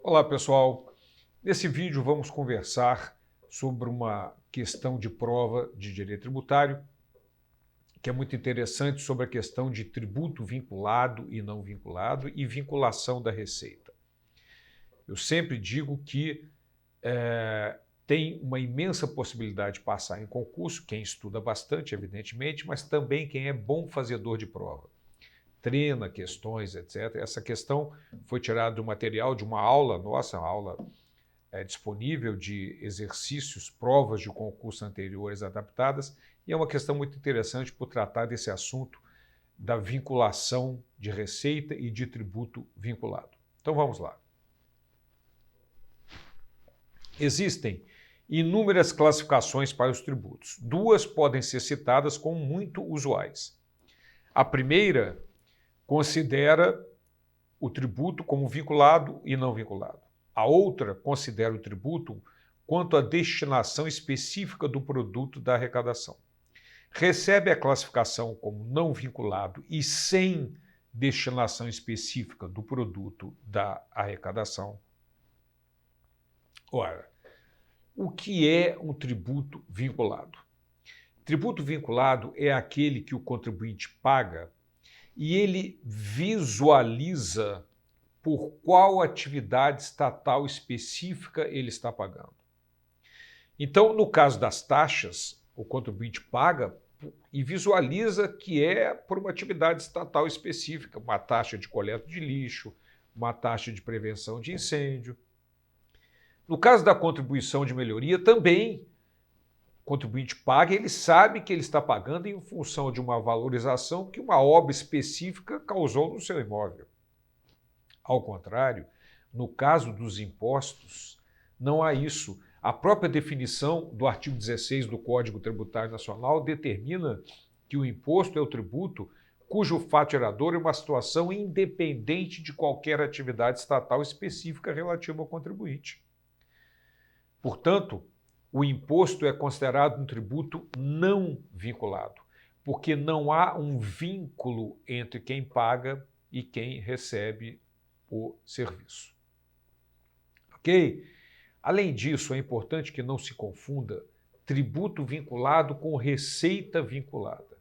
Olá pessoal, nesse vídeo vamos conversar sobre uma questão de prova de direito tributário que é muito interessante sobre a questão de tributo vinculado e não vinculado e vinculação da receita. Eu sempre digo que tem uma imensa possibilidade de passar em concurso, quem estuda bastante, evidentemente, mas também quem é bom fazedor de prova. Treina questões, etc. Essa questão foi tirada do material de uma aula nossa, uma aula disponível de exercícios, provas de concurso anteriores adaptadas, e é uma questão muito interessante por tratar desse assunto da vinculação de receita e de tributo vinculado. Então vamos lá. Existem inúmeras classificações para os tributos. Duas podem ser citadas como muito usuais. A primeira considera o tributo como vinculado e não vinculado. A outra considera o tributo quanto à destinação específica do produto da arrecadação. Recebe a classificação como não vinculado e sem destinação específica do produto da arrecadação. Ora, o que é um tributo vinculado? Tributo vinculado é aquele que o contribuinte paga e ele visualiza por qual atividade estatal específica ele está pagando. Então, no caso das taxas, o contribuinte paga e visualiza que é por uma atividade estatal específica, uma taxa de coleta de lixo, uma taxa de prevenção de incêndio. No caso da contribuição de melhoria, também o contribuinte paga e ele sabe que ele está pagando em função de uma valorização que uma obra específica causou no seu imóvel. Ao contrário, no caso dos impostos, não há isso. A própria definição do artigo 16 do Código Tributário Nacional determina que o imposto é o tributo cujo fato gerador é uma situação independente de qualquer atividade estatal específica relativa ao contribuinte. Portanto, o imposto é considerado um tributo não vinculado, porque não há um vínculo entre quem paga e quem recebe o serviço. Ok? Além disso, é importante que não se confunda tributo vinculado com receita vinculada.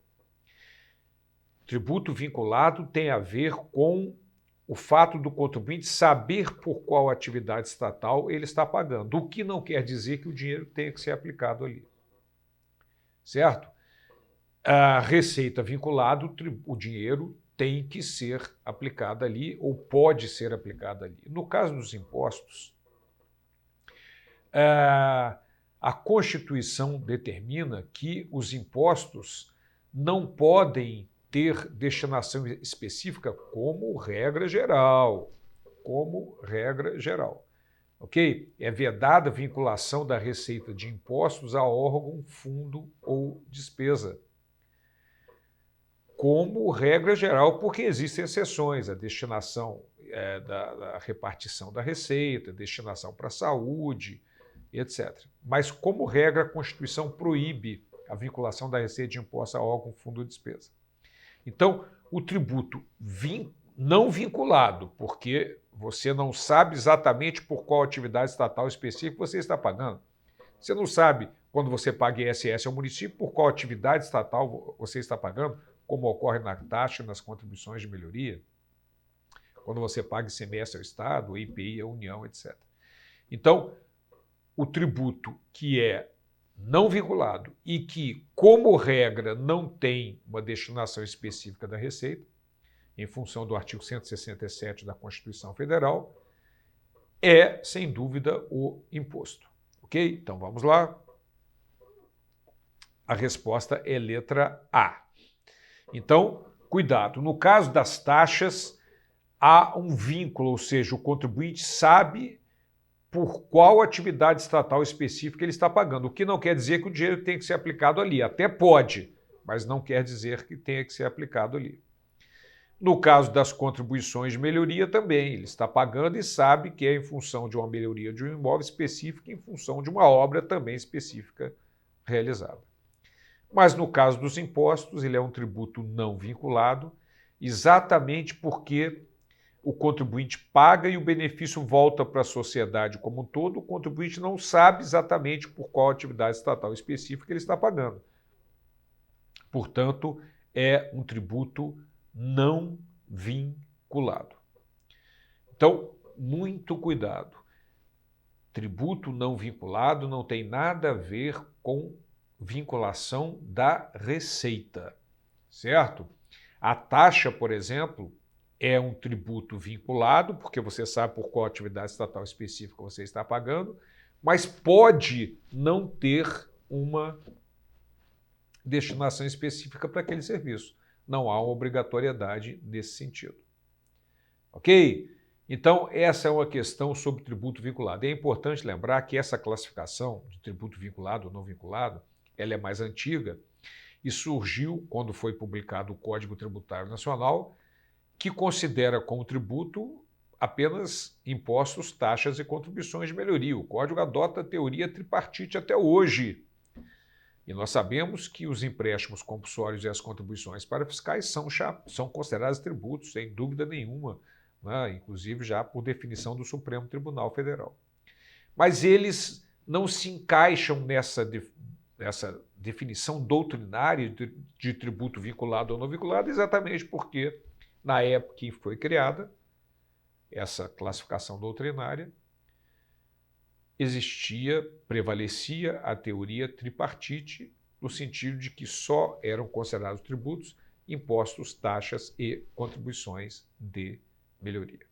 Tributo vinculado tem a ver com o fato do contribuinte saber por qual atividade estatal ele está pagando, o que não quer dizer que o dinheiro tenha que ser aplicado ali. Certo? A receita vinculada, o dinheiro tem que ser aplicado ali ou pode ser aplicado ali. No caso dos impostos, a Constituição determina que os impostos não podem ter destinação específica como regra geral. Ok? É vedada a vinculação da receita de impostos a órgão, fundo ou despesa. Como regra geral, porque existem exceções, a destinação da repartição da receita, destinação para a saúde, etc. Mas, como regra, a Constituição proíbe a vinculação da receita de imposto a órgão, fundo ou despesa. Então, o tributo não vinculado, porque você não sabe exatamente por qual atividade estatal específica você está pagando. Você não sabe, quando você paga ISS ao município, por qual atividade estatal você está pagando, como ocorre na taxa e nas contribuições de melhoria, quando você paga ICMS ao Estado, IPI à União, etc. Então, o tributo que é não vinculado e que, como regra, não tem uma destinação específica da receita, em função do artigo 167 da Constituição Federal, é, sem dúvida, o imposto. Ok? Então, vamos lá. A resposta é letra A. Então, cuidado. No caso das taxas, há um vínculo, ou seja, o contribuinte sabe por qual atividade estatal específica ele está pagando, o que não quer dizer que o dinheiro tem que ser aplicado ali. Até pode, mas não quer dizer que tenha que ser aplicado ali. No caso das contribuições de melhoria também, ele está pagando e sabe que é em função de uma melhoria de um imóvel específico, em função de uma obra também específica realizada. Mas no caso dos impostos, ele é um tributo não vinculado, exatamente porque o contribuinte paga e o benefício volta para a sociedade como um todo, o contribuinte não sabe exatamente por qual atividade estatal específica ele está pagando. Portanto, é um tributo não vinculado. Então, muito cuidado. Tributo não vinculado não tem nada a ver com vinculação da receita, certo? A taxa, por exemplo, é um tributo vinculado, porque você sabe por qual atividade estatal específica você está pagando, mas pode não ter uma destinação específica para aquele serviço. Não há uma obrigatoriedade nesse sentido. Ok? Então, essa é uma questão sobre tributo vinculado. É importante lembrar que essa classificação de tributo vinculado ou não vinculado, ela é mais antiga e surgiu quando foi publicado o Código Tributário Nacional, que considera como tributo apenas impostos, taxas e contribuições de melhoria. O Código adota a teoria tripartite até hoje. E nós sabemos que os empréstimos compulsórios e as contribuições para fiscais são considerados tributos, sem dúvida nenhuma, né? Inclusive já por definição do Supremo Tribunal Federal. Mas eles não se encaixam nessa definição doutrinária de tributo vinculado ou não vinculado, exatamente porque, na época que foi criada essa classificação doutrinária, prevalecia a teoria tripartite, no sentido de que só eram considerados tributos impostos, taxas e contribuições de melhoria.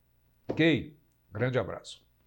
Ok? Grande abraço.